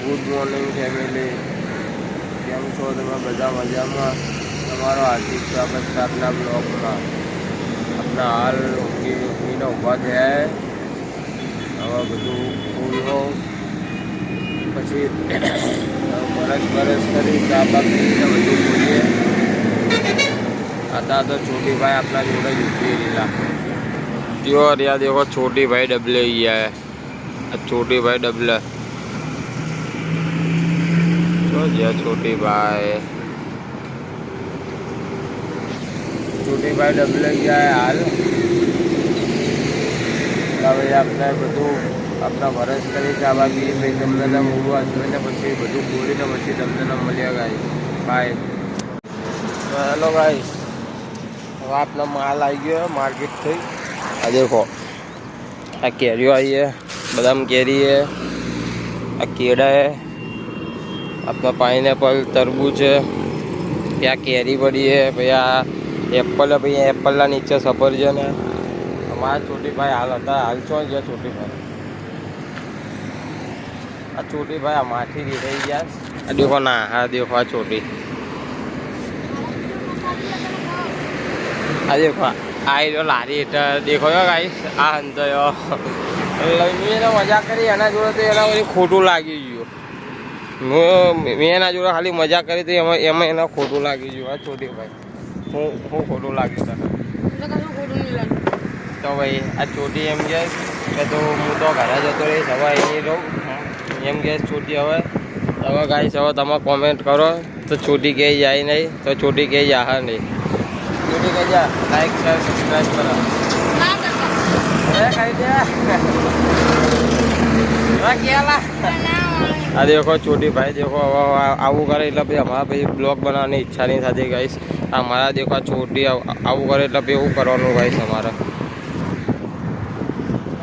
Good morning family, કેમ છો તમે બધા? મજામાં? તમારો હાર્દિક સ્વાગત છે આપના બ્લોગમાં. આપણા હાલ ઊંઘીને ઊભા થયા. હવે બધું ફૂલો પછી બરસ કરી ચા બા પીને બધું બોલીએ. आता तो छोटी भाई अपना जोड़े जुटी लीला और यार देखो छोटी भाई डबले ही है। छोटी भाई डबले तो जी छोटी भाई डबले गया है हाल। भाई अपने બધું अपना वरस કરી ચાવા પી ભાઈ તમને મૂળવા જોઈને પછી બધું બોલીને પછી તમને મળ્યા ગાઈસ બાય। હેલો ગાઈસ, अब अपना माल आई गया है मार्केट से। आ देखो आ कैरियो आई है, बादाम कैरी है, आ केड़ा है, अपना पाइनएप्पल तरबूज है, क्या कैरी पड़ी है भैया, एप्पल है भैया, एप्पल ना नीचे सफरजन है। हमारा छोटी भाई हाल होता है हाल चो गया छोटी भाई। आ छोटी भाई हमारी रही गया। देखो ना, हाँ देखो आ छोटी आ देखो आई जो लारी हेठ देखो गाइस आ हंतो મેં મજા કરી એના જોડે તો એના વળી ખોટું લાગી ગયું। મેં એના જોડે ખાલી મજા કરી તો એમાં એના ખોટું લાગી ગયું। આ છોટી ભાઈ હું ખોટું લાગ્યું તને તો ભાઈ આ છોટી એમ કે તો હું તો ઘરે જતો રહીશ હવે અહીં રહું એમ કે છોટી હવે ગાઈસ હવે તમે કોમેન્ટ કરો તો છોટી કહે જાય નહીં તો છોટી કહે જા નહીં। छोटी कह जा लाइक शेयर सब्सक्राइब करो आ देखो छोटी भाई देखो आવું करे એટલે ભાઈ हमारा भाई ब्लॉग बनाने इच्छा नहीं थी गाइस। हमारा देखो छोटी आવું करे એટલે ભાई એવું કરવાનું गाइस हमारा।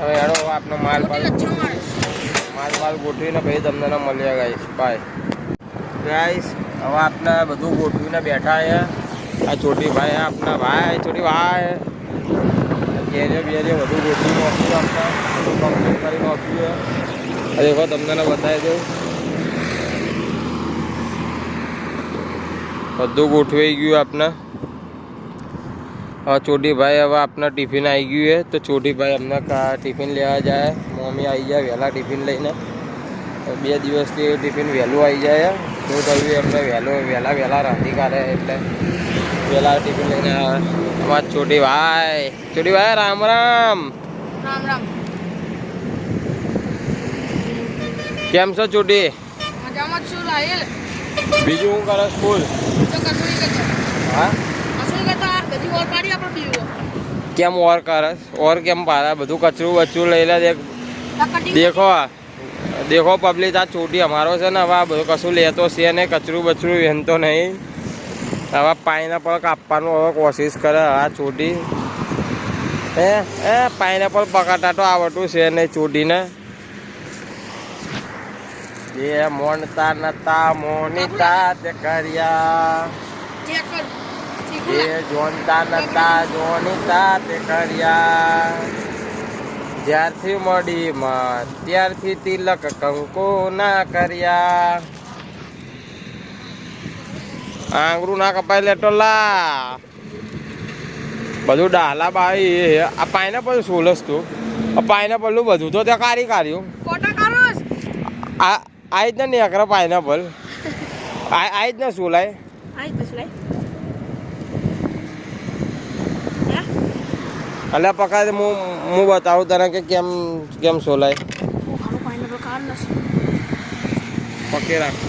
હવે હેડો આપનો માલ ગોઠવીને ભાઈ તમને મળ્યા ગાइस બાય गाइस। હવે આપણે બધું ગોઠવીને બેઠા છે। आ छोटी भाई है अपना भाई छोटी भाई कैरियो बेरियो બધું ગોઠવી નાખ્યું આપણે બધું કમ્પ્લીટ કરી નાખ્યું છે। देखो તમને બતાવી દઉં બધું ગોઠવાઈ ગયું આપણે। હવે छोटी भाई હવે આપના ટિફિન આવી ગયું है तो छोटी भाई અમને ટિફિન લેવા જાય। મમ્મી આવી જાય વહેલા ટિફિન લઈને। 2 દિવસથી ટિફિન વહેલું આવી જાય। શું થયું એમને વહેલા રાંધી કાઢે એટલે वेला टिफिन लेने हमारे छोटी भाई राम राम राम राम केम छो छोटी मजामा छु राहिल बीजू हूँ कर स्कूल तो कसुरी के हाँ कसुरी के तो यार गजी और पाड़ी आपरो पीयो केम और केम पारा બધું કચરું વચરું લઈ લે देखो पब्लिक आ छोटी हमारो છે ને હવે બધું કશું લેતો છે ને કચરું બચરું વેનતો નહીં। હવે પાઇનેપલ કાપવાનું હવે કોશિશ કરે આ છોટી પાઇનેપલ પકડતા તો આવડતું છે નહીં છોટીને। એ મોનતા નતા મોનિતા તે કર્યા એ જોનતા નતા જોનિતા તે કર્યા જ્યારથી મળી માં ત્યારથી તિલક કંકુ ના કર્યા। આંગળું ના કપાય લેટો લા બધું ડાલા બાઈ આ પાઇનેપલ સોલસ તું આ પાઇનેપલ નું બધું તો ત્યાં કાઢ્યું આ જ ને નેકરા પાઇનેપલ આ જ ને સોલાય એટલે પકડ હું બતાવું તને કે કેમ સોલાય પકે રાખ।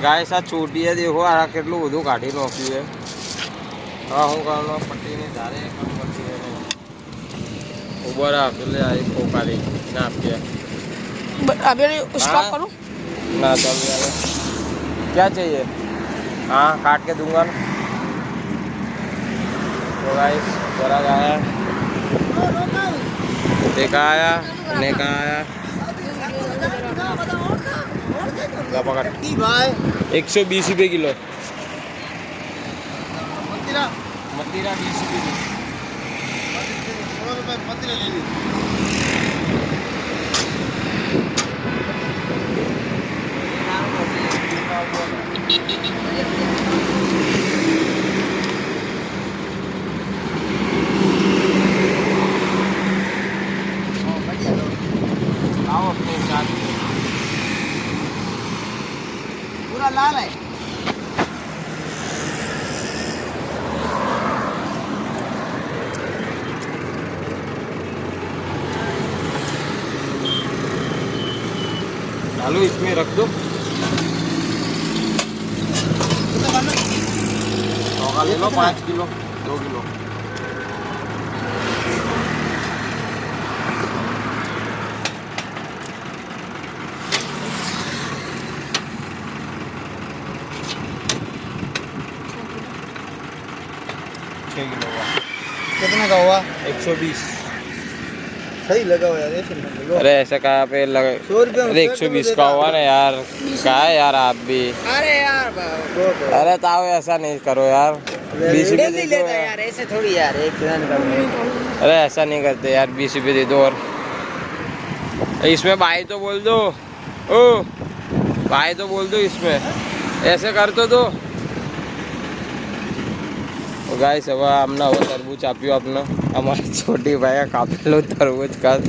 गाइस आ छोटी है देखो आ કેટલું બધું કાઢી નાખ્યું છે। હા હું કરવાનો પટ્ટીની ધારે કામ કરતી રહે ऊपर आ ले आई पोकारी ना आपके अभी स्टॉप करूं ना चल यार क्या चाहिए हाँ काट के दूंगा ना। तो गाइस जरा गाया एक आया ने का आया ला पकड़ 120 रुपये किलो मतीरा 20 रुपये किलो 100 रुपये मतीरा ले ली पूरा लाल है आलू इसमें रख दो सौगा ले लो 5 किलो 2 किलो कितने का हुआ 120 सही लगा हुआ यार ऐसे मत लो अरे ऐसा कहाँ पे लगे 100 रुपये अरे 120 का हुआ ना यार क्या है यार आप भी अरे यार अरे ताओ ऐसा नहीं करो यार 20 रुपये दे दो यार। ऐसे थोड़ी यार एक जन का अरे ऐसा नहीं करते यार 20 रुपये दे दो और इसमें भाई तो बोल दो ओ भाई तो बोल दो इसमें ऐसे कर तो गाइस હવે આમના હવે તરબૂચ આપ્યું આપને અમારા છોટી ભાઈએ કાપેલું તરબૂચ ખાસ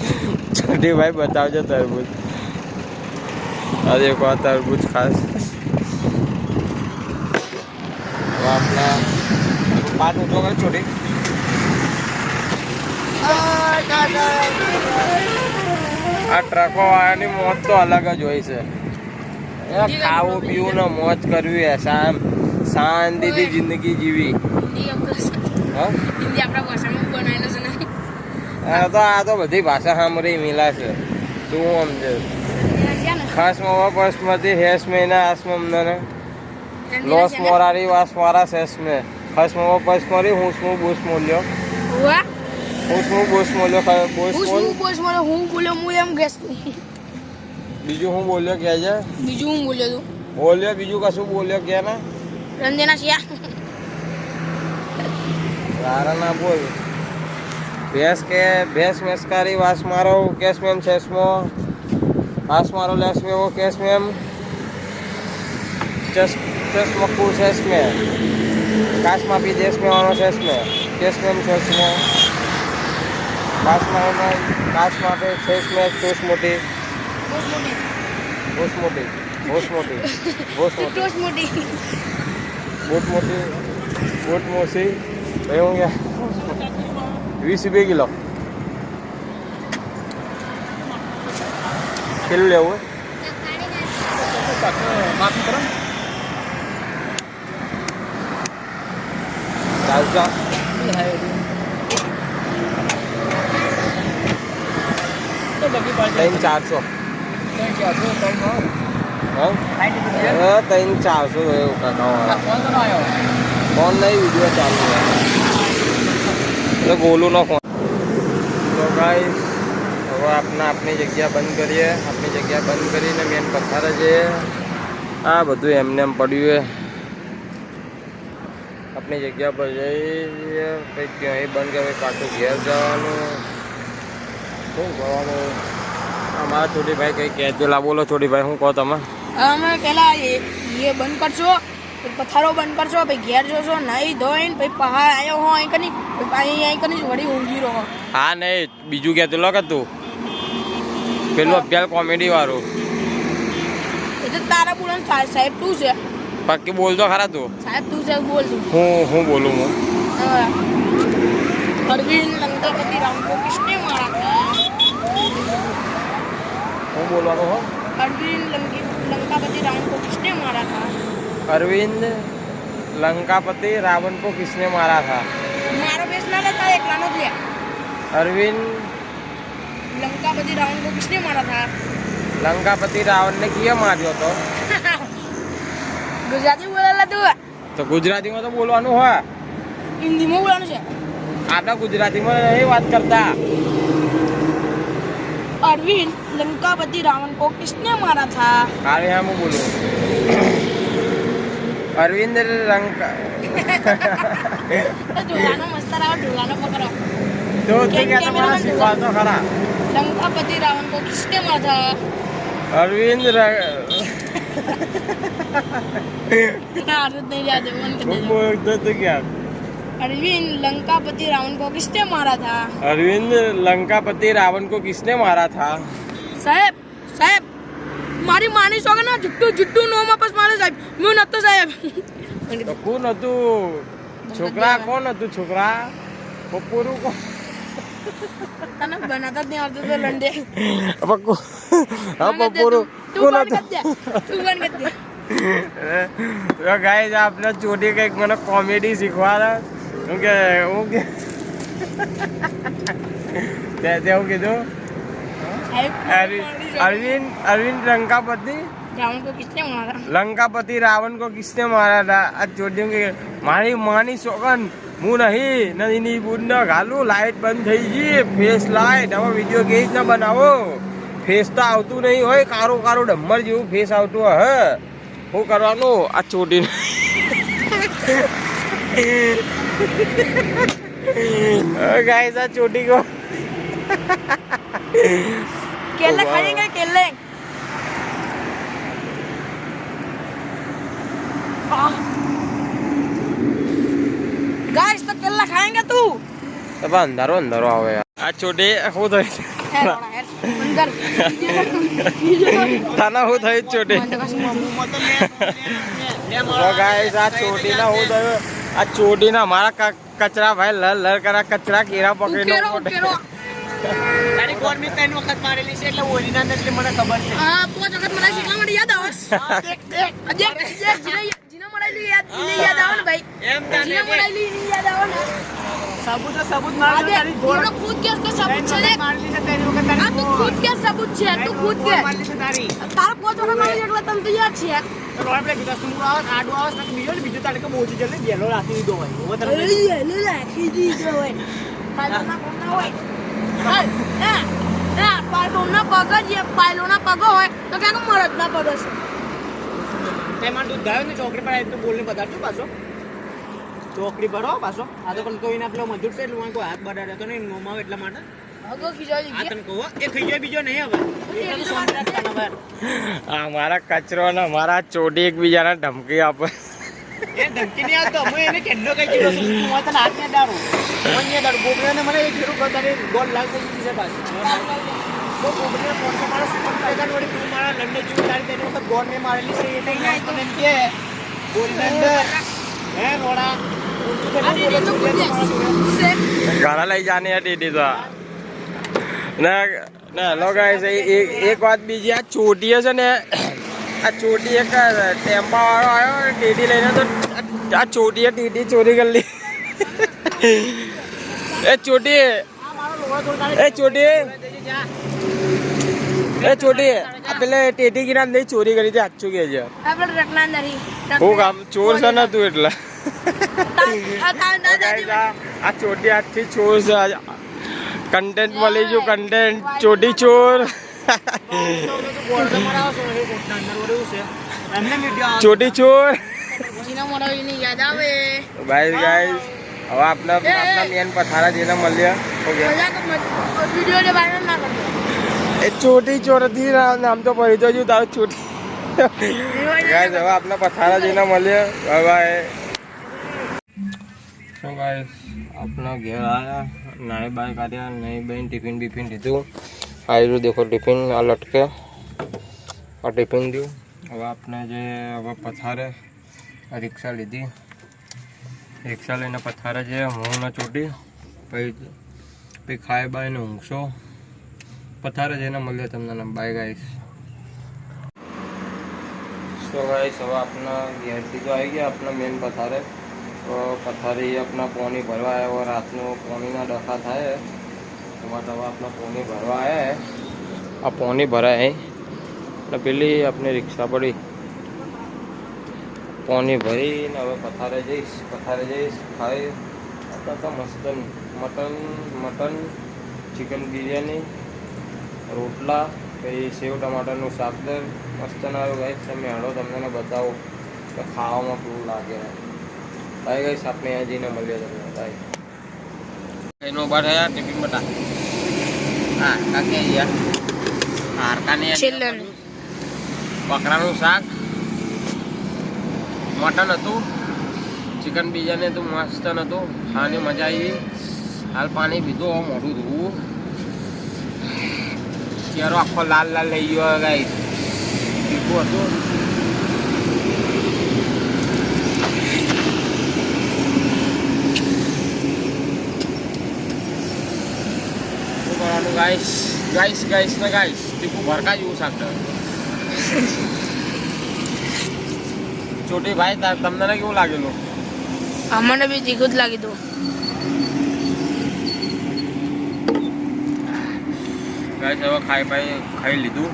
છોટી ભાઈ બતાવજો તરબૂચ આ દેખો આ તરબૂચ ખાસ હવે આપને પાટ ઊંચો કર છોટી આ ટ્રકો વાળાની મોજ તો અલગ જ હોય છે ખાવું પીવું ને મોજ કરવી એસા શાંતિથી જિંદગી જીવી હા હિન્દી આપણા ભાષામાં બનાવેલો છે ને આ તો બધી ભાષા સાંભળી મિલા છે તું સમજે ખાસ મોવા પસમતી હેસ મહિના આસમને લોસ મોરારી વાસ મારા શેષ में ખાસ મોવા પસમરી હું સ્મુ બુસ મૂલ્યો હુઆ હું સ્મુ બુસ મૂલ્યો બુસ હું બોલ્યો હું બોલ્યો એમ ગેસ બીજું હું બોલ્યો કે છે બીજું હું બોલ્યો તું બોલ્યો બીજું કશું બોલ્યો કે ના રંજના શિયા તારા ના બોલ ભેંસ મેસકારી વાસ મારો કેસ મેમ છેસમો વાસ મારો લેસ में वो केस में चस मक्कू सेस में काश मापी देश में वानो सेस में केस में सेस में काश मापे सेस में चोस मोटी બોસ મોટી बोस मोटी बोस मोटी ટોસ મોટી बोट मोटी बोट मोसी भाई हो गया 20 रुपये किलो किलो ले हुए माफी करो चाचा तो बाकी पास 300-400 हाँ 300-400 काका कौन तो ना आयो फोन नहीं वीडियो चालू है तो गोलू નો ફોન તો ગાઈસ હવે આપણી જગ્યા બંધ કરીએ આપણી જગ્યા બંધ કરીને મેન પથારે જઈએ આ બધું એમને એમ પડ્યું છે આપણી જગ્યા પર જઈએ કંઈ ક્યાંય બંધ કરે પાછું ઘેર જવાનું શું કરવાનું અમારા છોટી ભાઈ કંઈ કહેજો લા બોલો છોટી ભાઈ શું કહો તમે અમે પેલા એ બંધ કરશો પછી પથારો બંધ કરશો પછી ઘેર જોશો નહીં ધોઈને પછી પહાડ આવ્યો હો અહીં કની અહીં કની વળી ઊંઘી રહો હા નહીં બીજું કહેતો લો કે તું પેલું અભ્યાલ કોમેડી વાળું એ તો તારા બોલવાનું સાહેબ તું છે પક્કી બોલતો ખરા તું સાહેબ તું છે બોલ તું હું બોલું હું અરવિંદ લંકાપતિ રામ को किसने मारा था હું બોલવાનું હો अरविंद लंकापति रावण को किसने मारा था अरविंद लंकापति रावण को किसने मारा था मारो बेस ना लेता एक लानो दिया अरविंद लंकापति रावण को किसने मारा था लंकापति रावण ने किया मार्यो तो गुजराती बोलेला તું તો ગુજરાતીમાં તો બોલવાનું હોય હિન્દીમાં બોલવાનું છે આપણે ગુજરાતીમાં નહીં વાત કરતા अरविंद लंकापति रावण को किसने मारा था? काले हम बोलो अरविंद लंका तो ढोलानो मस्त रहा, ढोलानो पकड़ो। तो ठीक है तुम्हारा सिखा तो खरा लंकापति रावण को किसने मारा था? अरविंद आदत नहीं जाते मन कर दे। तो क्या अरविंद लंकापति रावण को किसने मारा था? अरविंद लंकापति रावण को किसने मारा था? साहेब साहेब મારી માની સોગે ના જુટ્ટુ જુટ્ટુ નો વાપસ મારે સાહેબ હું નતો સાહેબ તો કોણ હતું છોકરા કોણ હતું છોકરા બપોરું કોણ તને બનાતા જ નહીં આવતું તો લંડે બપોરું તું કોણ બંધ હતું કર દે તું બંધ કર દે તો ગાઈસ આપને ચોટી કંઈક મને કોમેડી શીખવાડે હું કે તે હું કીધું अरविंद लंकापति रावण को किसने मारा? लंकापति रावण को किसने मारा था? आज चोटियों के मारी मानी सोगन मुँह नहीं बूंद घालू लाइट बंद थी जी फेस लाइट हम वीडियो के ना बनावो फेस तो आवतु नहीं होय कारो कारो डम्मर जेवू फेस आवतु है હું કરવાનું આ ચોટી गाइस आ चोटी को केले खाएंगे केले गाइस तो केला खाएंगे तू तब अंधारो अंधारो आवे यार आ छोटे हो तो थाना हो तो छोटे तो गाइस आ छोटी ना हो तो आ छोटी ना हमारा कचरा भाई लर लर करा कचरा केरा पकड़नो पड़े તારી ગોળ મે 3 વખત મારેલી છે એટલે ઓલી ના એટલે મને ખબર છે હા 5 વખત મને શીખવા માટે યાદ આવસ દેખ જીના મરાઈલી યાદ આવે ને ભાઈ એમ જીના મરાઈલી યાદ આવે ને सबूत मार तारी गोल નો ખુદ કે सबूत છે રે मारली છે तेरी वखत આ તું ખુદ કે सबूत છે તું ખુદ કે मारली છે તારી તારો 5 વખત મારી એટલે તમ તો યાદ છે તો રોડ પ્લે કીધા તું આવ આડો આવ ને બીજો તારે કે મોજી જલ્દી ગેલો રાખી દીધો હોય ઓ તરફ લે રાખી દીધો હોય પાયલોના કોના હોય પાયલોના પગ જે પાયલોના પગ હોય તો ક્યાંક મરદના પગ છે તે માં દૂધ ગાયો ને ચોકડી પર આવી તો બોલને બતાડજો પાછો ચોકડી ભરો પાછો આ તો કોઈને પેલો મજૂર છે એટલે મને કોઈ હાથ બડાડે તો નહીં મોમાં એટલા માટે અગો ખીજાઈ આ તને કહો એ ખાઈ જાય બીજો નહીં હવે એ તો સોમરાજ કાના ભાઈ આ મારા કચરો ને મારા ચોટી એકબીજાને ધમકી આપે એ ધમકી નહીં આવતો હું એને કેટલો કઈ કીધો છું હું તને હાથ ને દાડું મને દાડું ગોબરાને મને એક ફેરું કરતા ગોળ લાગ થઈ ગઈ છે પાછી તો ગોબરાને ફોન તો મારા સુપર ટાઈગર વળી તું મારા લંડે જીવ તારી તેની વખત ગોળ ને મારેલી છે એટલે અહીંયા તને કે બોલને અંદર હે રોડા ઘણા લઈ જાને ટીટી તો ના ના લો ગાઈસ એક વાત બીજી આ ચોટી છે ને આ ચોટી એક ટેમ્પા વાળો આવ્યો ટીટી લઈને તો આ ચોટીએ ટીટી ચોરી કરી લી એ ચોટી આ પેલે ટેટી કિના નહીં ચોરી કરી હતી સાચું કે છે આપણે રટલા નરી હું કામ ચોર છે ને તું એટલે આ ચોટી આજથી ચોર છે કન્ટેન્ટ મળી ગયું કન્ટેન્ટ ચોટી ચોર ચોટી ચોર જીના મરાવીને યાદ આવે ગાઈસ ગાઈસ હવે આપના મેન પથારા જેને મળ્યા ઓકે વિડિયો ને વાયરલ ના કરજો એ ચોટી ચોર હતી નામ તો પડી તો જો તારું ચોટી ગાઈસ હવે આપના પથારા જેને મળ્યા બાય બાય સો ગાઈસ આપના ઘેર આયા નાઈ બાય કાઢ્યા નહીં બેન ટિફિન બીફિન લીધું આયરું દેખો ટિફિન આ લટકે આ ટિફિન દઉં હવે આપણે જે હવે પથારે રિક્ષા લીધી રિક્ષા લઈને પથારે છે હું ન ચોટી પછી ખાય બાય ને ઊંઘશો પથારે જઈને મળીએ તમને બાય ગાઈસ સો ગાઈસ હવે આપણા ઘેરથી તો આવી ગયા આપણા મેન પથારે તો પથારી આપણા પાણી ભરવા આવ્યા રાતનું પાણીના ડખા થાય એમાં તો હવે આપણા પાણી ભરવા આવ્યા આ પાણી ભરાય એટલે પેલી આપણી રિક્ષા પડી પાણી ભરીને હવે પથારે જઈશ ખાઈ અત્યારે તો મસ્ત મટન ચિકન બિરયાની રોટલા પછી સેવ ટમાટરનું શાક મસ્ત ના આવ્યું ગાઈસ. તમે હળો તમને બતાવો કે ખાવામાં કેવું લાગે. ભાઈ ગાઈસ આપણે અહીંયા જઈને મળીએ તમને ભાઈ. એનો ઉભા થયા ટિફિન બટા. હા કાકે યાર હારકાની છેલ્લે બકરાનું શાક, મટન હતું, ચિકન બીજાને તો મસ્ત નહોતું, ખાવાની મજા આવી. હાલ પાણી પીધું, મોઢું ધોવું, ચહેરો આખો લાલ લાલ થઈ ગયો ગાઈસ. તીખું હતું. શું કરવાનું ગાઈસ? ગાઈસ ગાઈસ ને ગાઈસ તીખું ભરકા જેવું શાક. ચોટી ભાઈ તમને કેવું લાગેલું? અમને બી તીખું જ લાગી હતું. ગાઈસ હવે ખાઈ લીધું.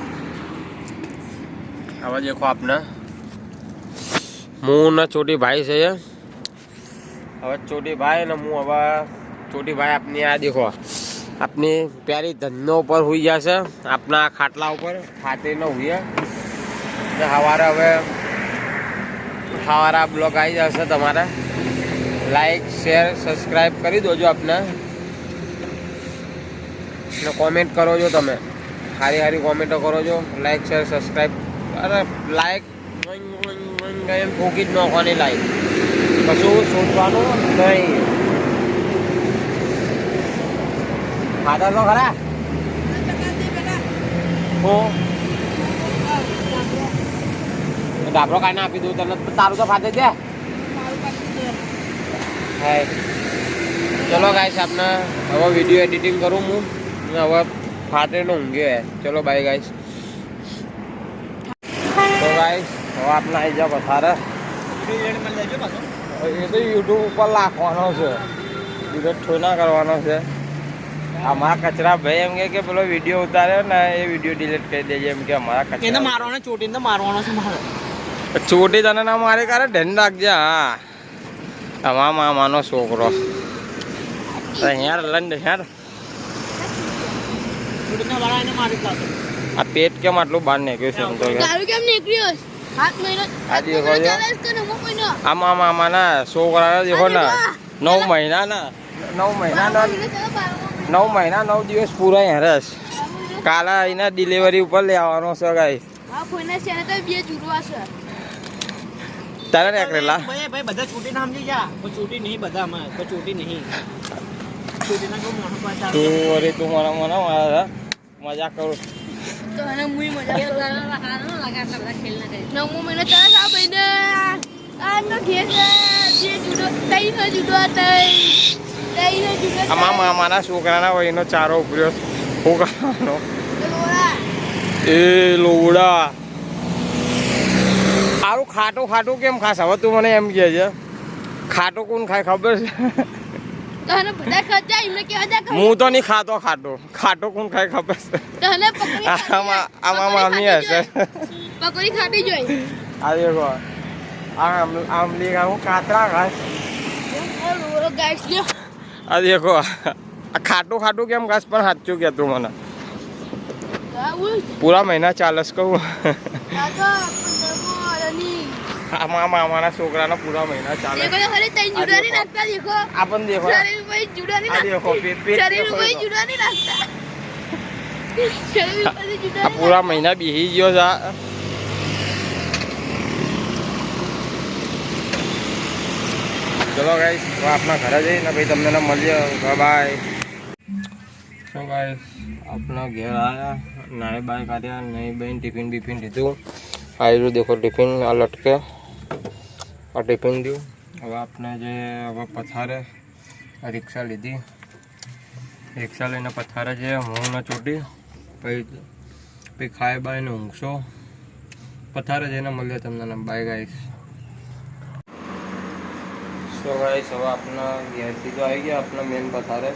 હવે દેખો આપને હું ને ચોટી ભાઈ છે. હવે ચોટી ભાઈ ને હું હવે ચોટી ભાઈ આપની આ દેખો આપની પ્યારી ધનનો ઉપર હોઈ જશે આપના ખાટલા ઉપર ખાતે ન હોઈએ. સવારે હવે સવારે બ્લોગ આવી જશે તમારે. લાઈક શેર સબસ્ક્રાઈબ કરી દોજો આપને ને કોમેન્ટ કરો છો તમે. સારી સારી કોમેન્ટો કરો છો. Like share subscribe. અરે લાઈક એમ ઠોકી જ નાખવાની લાઈક. કશું શોધવાનું નહીં. ખાધા તો ખરા હું ડાબરો કાઢીને આપી દઉં તને. તારું તો ખાતે છે. હા ચલો ગાઈસ આપને હવે વિડીયો એડિટિંગ કરું હું હવે ફાટે નો ઊંઘ્યો. ચલો બાય ગાઈસ. તો ગાઈસ હવે આપણે આવી જાવ પથારે. એ તો યુટ્યુબ ઉપર નાખવાનો છે, બીજો ઠોના કરવાનો છે. અમારા કચરા ભાઈ એમ કે પેલો વિડીયો ઉતાર્યો ને એ વિડીયો ડિલીટ કરી દેજે એમ કે અમારા કચરા મારવાનો ચોટીને મારવાનો છે મારે. ચોટી તને ના મારે કરે ધ્યાન રાખજે. હા તમારા મામાનો છોકરો હેર લંડ હેર. આ પેટ કેમ આટલું બહાર નીકળ્યું છે? આમાં મામાના છોકરા દેખો ને 9 મહિનાના 9 દિવસ પૂરા હેરસ. કાલે અહીંના ડિલિવરી ઉપર લેવાનો છે ગાઈસ. તારે નીકળેલા ભાઈ બધા છૂટી ના સમજી જા. કોઈ છૂટી નહીં બધામાં, કોઈ છૂટી નહીં. છૂટીના કોઈ મોઢું પાછા તું અરે તું મારા મજા કરું. તો અને મુઈ મજા નવમો મહિનો ચાલે સા ભાઈને આ તો ઘેર જે જુડો તઈ ન જુડો તઈ ન જુડો. આમાં મામાના છોકરાના વયનો ચારો ઉભર્યો. શું કરવાનો? એ લોડા સારું ખાટું કેમ ખાસ? હવે તું મને એમ કહે છે ખાટું કોણ ખાય ખબર છે? તને બધા ખાતા એમને કેવા જા. હું તો નહીં ખાતો ખાટું કોણ ખાય ખબર છે? તને પકડી આમાં મામી હશે. પકડી ખાટી જોઈ. આ દેખો આમલી હું કાતરા ઘાસ. ગાઈસ લ્યો આ દેખો આ ખાટું કેમ ઘાસ? પણ સાચું કહેતું મને. પૂરા મહિના ચાલસ કહું. આમાં મામાના છોકરાના પૂરા મહિના ચાલે. આ પણ દેખો આ પૂરા મહિના બેસી ગયો છે. ચલો ગાઈસ આપણા ઘરે જઈને ભાઈ તમને મળીએ. બાય. સો ગાઈસ આપણા ઘેર આવ્યા, નાઈ બાય કાઢ્યા, નહીં બાઈને ટિફિન બીફિન લીધું. આવ્યું દેખો ટિફિન આ લટકે આ ટિફિન દઉં. હવે આપણે જે હવે પથારે રિક્ષા લીધી. રિક્ષા લઈને પથારે જે હું ને ચોટી પછી ખાય બાયને ઊંઘશો. પથારે જઈને મળીએ તમને. Bye guys. સો ગાઈસ હવે આપણા ઘેરથી તો આવી ગયા આપણા મેન પથારે.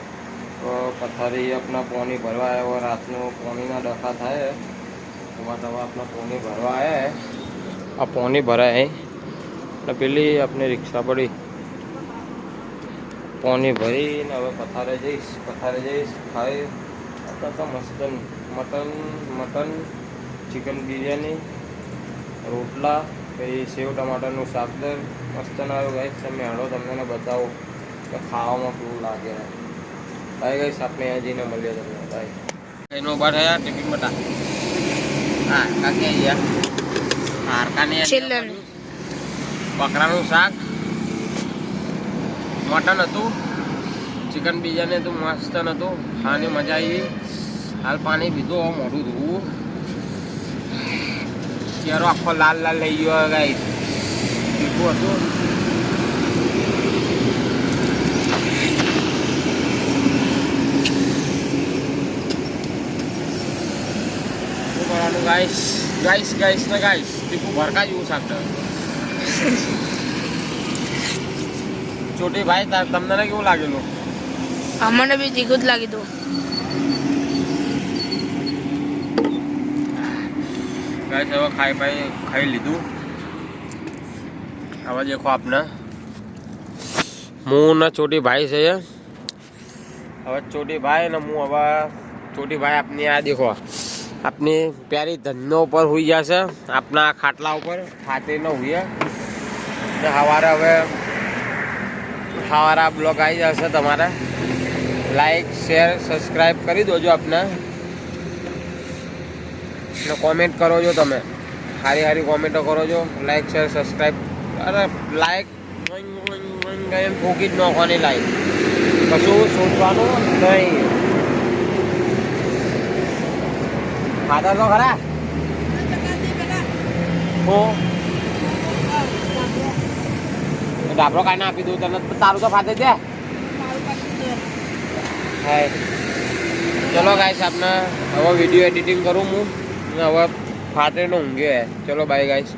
તો પથારી આપણા પોણી ભરવા આવ્યા. રાતનું પોણીના ડખા થાય એમાં હવે આપણા પોણી ભરવા આવ્યા. આ પોણી ભરાય ને પેલી આપણે રિક્ષા પડી. પોણી ભરીને હવે પથારે જઈશ ખાઈ. અત્યારે તો મસ્ત મટન ચિકન બિરયાની રોટલા પછી સેવ ટમાટરનું શાક મસ્ત ના આવ્યું ગાઈસ. તમે હાડો તમને બતાવો કે ખાવામાં કેવું લાગે. ભાઈ ગાઈસ આપણે અહીંયા જઈને મળીએ તમને ભાઈ. એનો ઉભા થયા ટિફિન બટા. હા કાકી અહીંયા હારકાની છેલ્લે બકરાનું શાક મટન હતું ચિકન બિરયાની હતું મસ્ત હતું ખાવાની મજા આવી. હાલ પાણી પીધું હવે મોઢું ધોવું. ચહેરો આખો લાલ લાલ લઈ ગયો ગાઈ તીખું હતું. શું કરવાનું ગાઈસ ગાઈસ ગાઈસ ને ગાઈસ તીખું ભરકા જેવું શાક છે. ચોટી ભાઈ તમને કેવું લાગેલું? અમને બી તીખું જ લાગી હતું. ગાઈસ હવે ખાઈ લીધું. હવે દેખો આપને હું ને ચોટી ભાઈ છે. હવે ચોટી ભાઈ ને હું હવે ચોટી ભાઈ આપની આ દેખો આપની પ્યારી ધનનો ઉપર હોઈ જશે આપના ખાટલા ઉપર ખાતે ન હોઈએ ને સવારે હવે સવારે બ્લોગ આવી જશે. તમારે લાઈક શેર સબસ્ક્રાઈબ કરી દોજો આપને ને કોમેન્ટ કરો છો. તમે સારી સારી કોમેન્ટો કરો છો. લાઈક શેર સબસ્ક્રાઈબ અરે લાઈક એમ ઠોકી જ નાખવાની લાઈક કશું સોચવાનું નહીં. ખાધા તો ખરા હું ડાબરો કાઢીને આપી દઉં તને. તારું તો ફાતે છે. હા ચલો ગાઈસ આપને હવે વિડીયો એડિટિંગ કરું હું હવે ફાટે નો ઊંઘ્યો હે. ચલો બાય ગાઈસ.